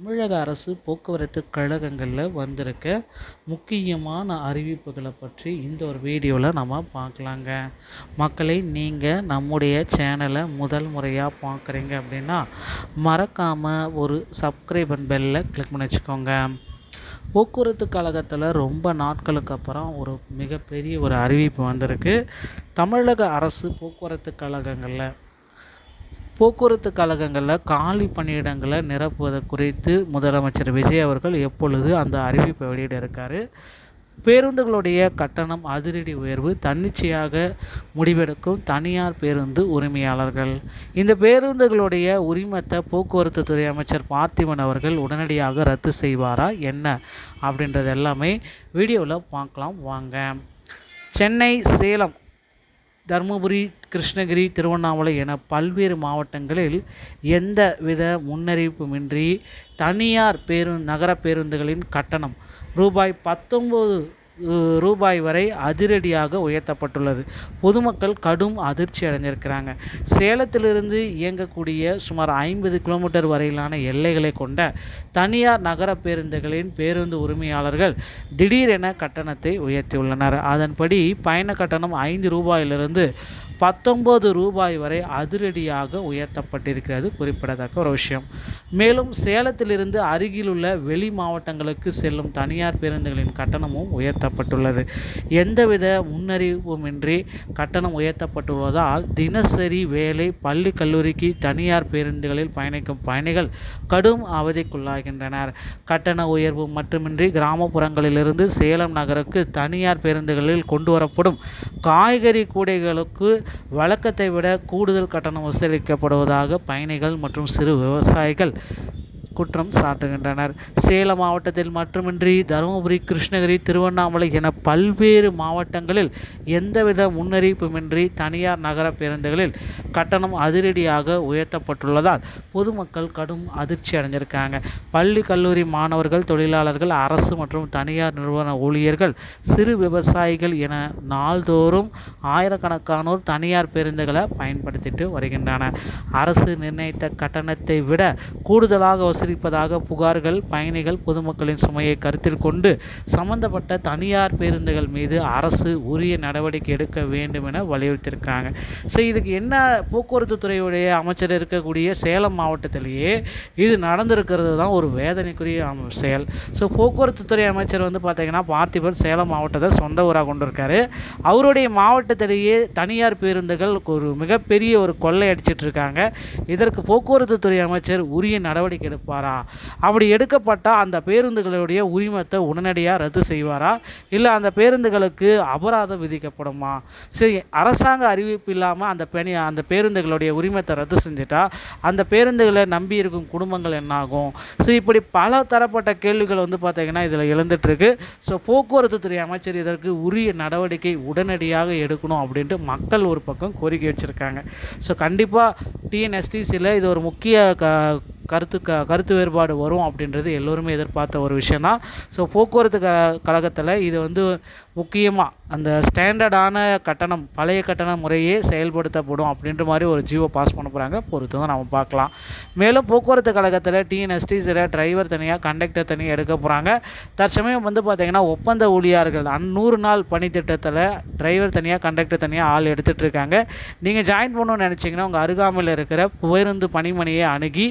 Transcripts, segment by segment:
தமிழக அரசு போக்குவரத்து கழகங்களில் வந்திருக்க முக்கியமான அறிவிப்புகளை பற்றி இந்த ஒரு வீடியோவில் நம்ம பார்க்கலாங்க. மக்களை, நீங்கள் நம்முடைய சேனலை முதல் முறையாக பார்க்குறீங்க அப்படின்னா மறக்காமல் ஒரு சப்ஸ்கிரைப் அண்ட் பெல்லை கிளிக் பண்ணி வச்சுக்கோங்க. போக்குவரத்து கழகத்தில் ரொம்ப நாட்களுக்கு அப்புறம் ஒரு மிகப்பெரிய ஒரு அறிவிப்பு வந்திருக்கு. தமிழக அரசு போக்குவரத்து கழகங்களில் காலி பணியிடங்களை நிரப்புவது குறித்து முதலமைச்சர் விஜய் அவர்கள் எப்பொழுது அந்த அறிவிப்பை வெளியிட இருக்காரு. பேருந்துகளுடைய கட்டணம் அதிரடி உயர்வு தன்னிச்சையாக முடிவெடுக்கும் தனியார் பேருந்து உரிமையாளர்கள். இந்த பேருந்துகளுடைய உரிமத்தை போக்குவரத்து துறை அமைச்சர் பார்த்திபன் அவர்கள் உடனடியாக ரத்து செய்வாரா என்ன அப்படின்றது எல்லாமே வீடியோவில் பார்க்கலாம் வாங்க. சென்னை, சேலம், தருமபுரி, கிருஷ்ணகிரி, திருவண்ணாமலை என பல்வேறு மாவட்டங்களில் எந்த வித முன்னறிவிப்புமின்றி தனியார் நகர பேருந்துகளின் கட்டணம் ரூபாய் 19 வரை அதிரடியாக உயர்த்தப்பட்டுள்ளது. பொதுமக்கள் கடும் அதிர்ச்சி அடைஞ்சிருக்கிறாங்க. சேலத்திலிருந்து இயங்கக்கூடிய சுமார் 50 கிலோமீட்டர் வரையிலான எல்லைகளை கொண்ட தனியார் நகர பேருந்துகளின் பேருந்து உரிமையாளர்கள் திடீரென கட்டணத்தை உயர்த்தியுள்ளனர். அதன்படி பயண கட்டணம் 5 ரூபாயிலிருந்து 19 வரை அதிரடியாக உயர்த்தப்பட்டிருக்கிறது குறிப்பிடத்தக்க ஒரு விஷயம். மேலும் சேலத்திலிருந்து அருகிலுள்ள வெளி மாவட்டங்களுக்கு செல்லும் தனியார் பேருந்துகளின் கட்டணமும் உயர்த்தப்பட்டுள்ளது. எந்தவித முன்னறிவிப்புமின்றி கட்டணம் உயர்த்தப்பட்டுள்ளதால் தினசரி வேலை, பள்ளி, கல்லூரிக்கு தனியார் பேருந்துகளில் பயணிக்கும் பயணிகள் கடும் அவதிக்குள்ளாகின்றனர். கட்டண உயர்வு மட்டுமின்றி கிராமப்புறங்களிலிருந்து சேலம் நகருக்கு தனியார் பேருந்துகளில் கொண்டு வரப்படும் காய்கறி கூடைகளுக்கு வழக்கத்தை விட கூடுதல் கட்டணம் வசூலிக்கப்படுவதாக பயணிகள் மற்றும் சிறு விவசாயிகள் குற்றம் சாட்டுகின்றனர். சேலம் மாவட்டத்தில் மட்டுமின்றி தருமபுரி, கிருஷ்ணகிரி, திருவண்ணாமலை என பல்வேறு மாவட்டங்களில் எந்தவித முன்னறிவிப்புமின்றி தனியார் நகர பேருந்துகளில் கட்டணம் அதிரடியாக உயர்த்தப்பட்டுள்ளதால் பொதுமக்கள் கடும் அதிர்ச்சி அடைஞ்சிருக்காங்க. பள்ளி, கல்லூரி மாணவர்கள், தொழிலாளர்கள், அரசு மற்றும் தனியார் நிறுவன ஊழியர்கள், சிறு விவசாயிகள் என நாள்தோறும் ஆயிரக்கணக்கானோர் தனியார் பேருந்துகளை பயன்படுத்திட்டு வருகின்றனர். அரசு நிர்ணயித்த கட்டணத்தை விட கூடுதலாக வசூலிப்பதாக புகார்கள். பயணிகள், பொதுமக்களின் சுமையை கருத்தில் கொண்டு சம்பந்தப்பட்ட தனியார் பேருந்துகள் மீது அரசு உரிய நடவடிக்கை எடுக்க வேண்டும் என வலியுறுத்தியிருக்காங்க. ஸோ இதுக்கு என்ன, போக்குவரத்து துறையுடைய அமைச்சர் இருக்கக்கூடிய சேலம் மாவட்டத்திலேயே இது நடந்திருக்கிறது தான் ஒரு வேதனைக்குரிய செயல். ஸோ போக்குவரத்து துறை அமைச்சர் பார்த்திங்கன்னா பார்த்திபன் சேலம் மாவட்டத்தை சொந்த ஊராக கொண்டிருக்காரு. அவருடைய மாவட்டத்திலேயே தனியார் பேருந்துகள் ஒரு மிகப்பெரிய ஒரு கொள்ளை அடிச்சிட்டு இருக்காங்க. இதற்கு போக்குவரத்து துறை அமைச்சர் உரிய நடவடிக்கை எடுப்பாரா? அப்படி எடுக்கப்பட்டால் அந்த பேருந்துகளுடைய உரிமத்தை உடனடியாக ரத்து செய்வாரா, இல்லை அந்த பேருந்துகளுக்கு அபராதம் விதிக்கப்படுமா? சரி, அரசாங்க அறிவிப்பு இல்லாமல் அந்த பேருந்துகளுடைய உரிமத்தை ரத்து செஞ்சுட்டா அந்த பேருந்துகளை நம்பி இருக்கும் குடும்பங்கள் என்னாகும்? ஸோ இப்படி பல தரப்பட்ட கேள்விகள் பார்த்திங்கன்னா இதில் எழுந்துட்டுருக்கு. ஸோ போக்குவரத்து துறை அமைச்சர் இதற்கு உரிய நடவடிக்கை உடனடியாக எடுக்கணும் அப்படின்ட்டு மக்கள் ஒரு பக்கம் கோரிக்கை வச்சுருக்காங்க. ஸோ கண்டிப்பாக டிஎன்எஸ்டிசியில் இது ஒரு முக்கிய கருத்து வேறுபாடு வரும் அப்படின்றது எல்லோருமே எதிர்பார்த்த ஒரு விஷயந்தான். ஸோ போக்குவரத்து கழகத்தில் இது முக்கியமாக அந்த ஸ்டாண்டர்டான கட்டணம், பழைய கட்டண முறையே செயல்படுத்தப்படும் அப்படின்ற மாதிரி ஒரு ஜியோ பாஸ் பண்ண போகிறாங்க. பொறுத்து தான் நம்ம பார்க்கலாம். மேலும் போக்குவரத்து கழகத்தில் டிஎன்எஸ்டிசியில் டிரைவர் தனியாக, கண்டக்டர் தனியாக எடுக்க போகிறாங்க. தற்சமயம் பார்த்திங்கன்னா ஒப்பந்த ஊழியர்கள் 100 நாள் பணி திட்டத்தில் டிரைவர் தனியாக, கண்டக்டர் தனியாக ஆள் எடுத்துகிட்டு இருக்காங்க. நீங்கள் ஜாயின் பண்ணணும்னு நினச்சிங்கன்னா உங்கள் அருகாமையில் இருக்கிற பேருந்து பணிமனையை அணுகி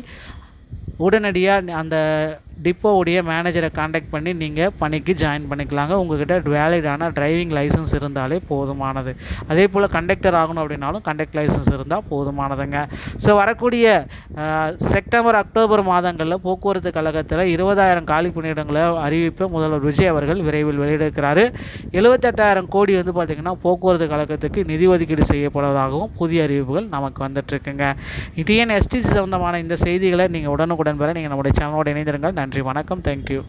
உடனடியாக அந்த டிப்போவுடைய மேனேஜரை காண்டாக்ட் பண்ணி நீங்கள் பணிக்கு ஜாயின் பண்ணிக்கலாங்க. உங்கள்கிட்ட வேலிடான டிரைவிங் லைசன்ஸ் இருந்தாலே போதுமானது. அதே போல் கண்டக்டர் ஆகணும் அப்படின்னாலும் கண்டக்டர் லைசன்ஸ் இருந்தால் போதுமானதுங்க. ஸோ வரக்கூடிய செப்டம்பர், அக்டோபர் மாதங்களில் போக்குவரத்து கழகத்தில் 20,000 காலி பணியிடங்களை அறிவிப்பை முதல்வர் விஜய் அவர்கள் விரைவில் வெளியிட்டிருக்கிறாரு. 78,000 கோடி பார்த்திங்கன்னா போக்குவரத்து கழகத்துக்கு நிதி ஒதுக்கீடு செய்யப்படுவதாகவும் புதிய அறிவிப்புகள் நமக்கு வந்துட்டுருக்குங்க. டிஎன்எஸ்டிசி சம்பந்தமான இந்த செய்திகளை நீங்கள் உடனுக்குடன் பெற நீங்கள் நம்முடைய சேனலோடு இணைந்திருங்கள். நன்றி, வணக்கம், தேங்க்யூ.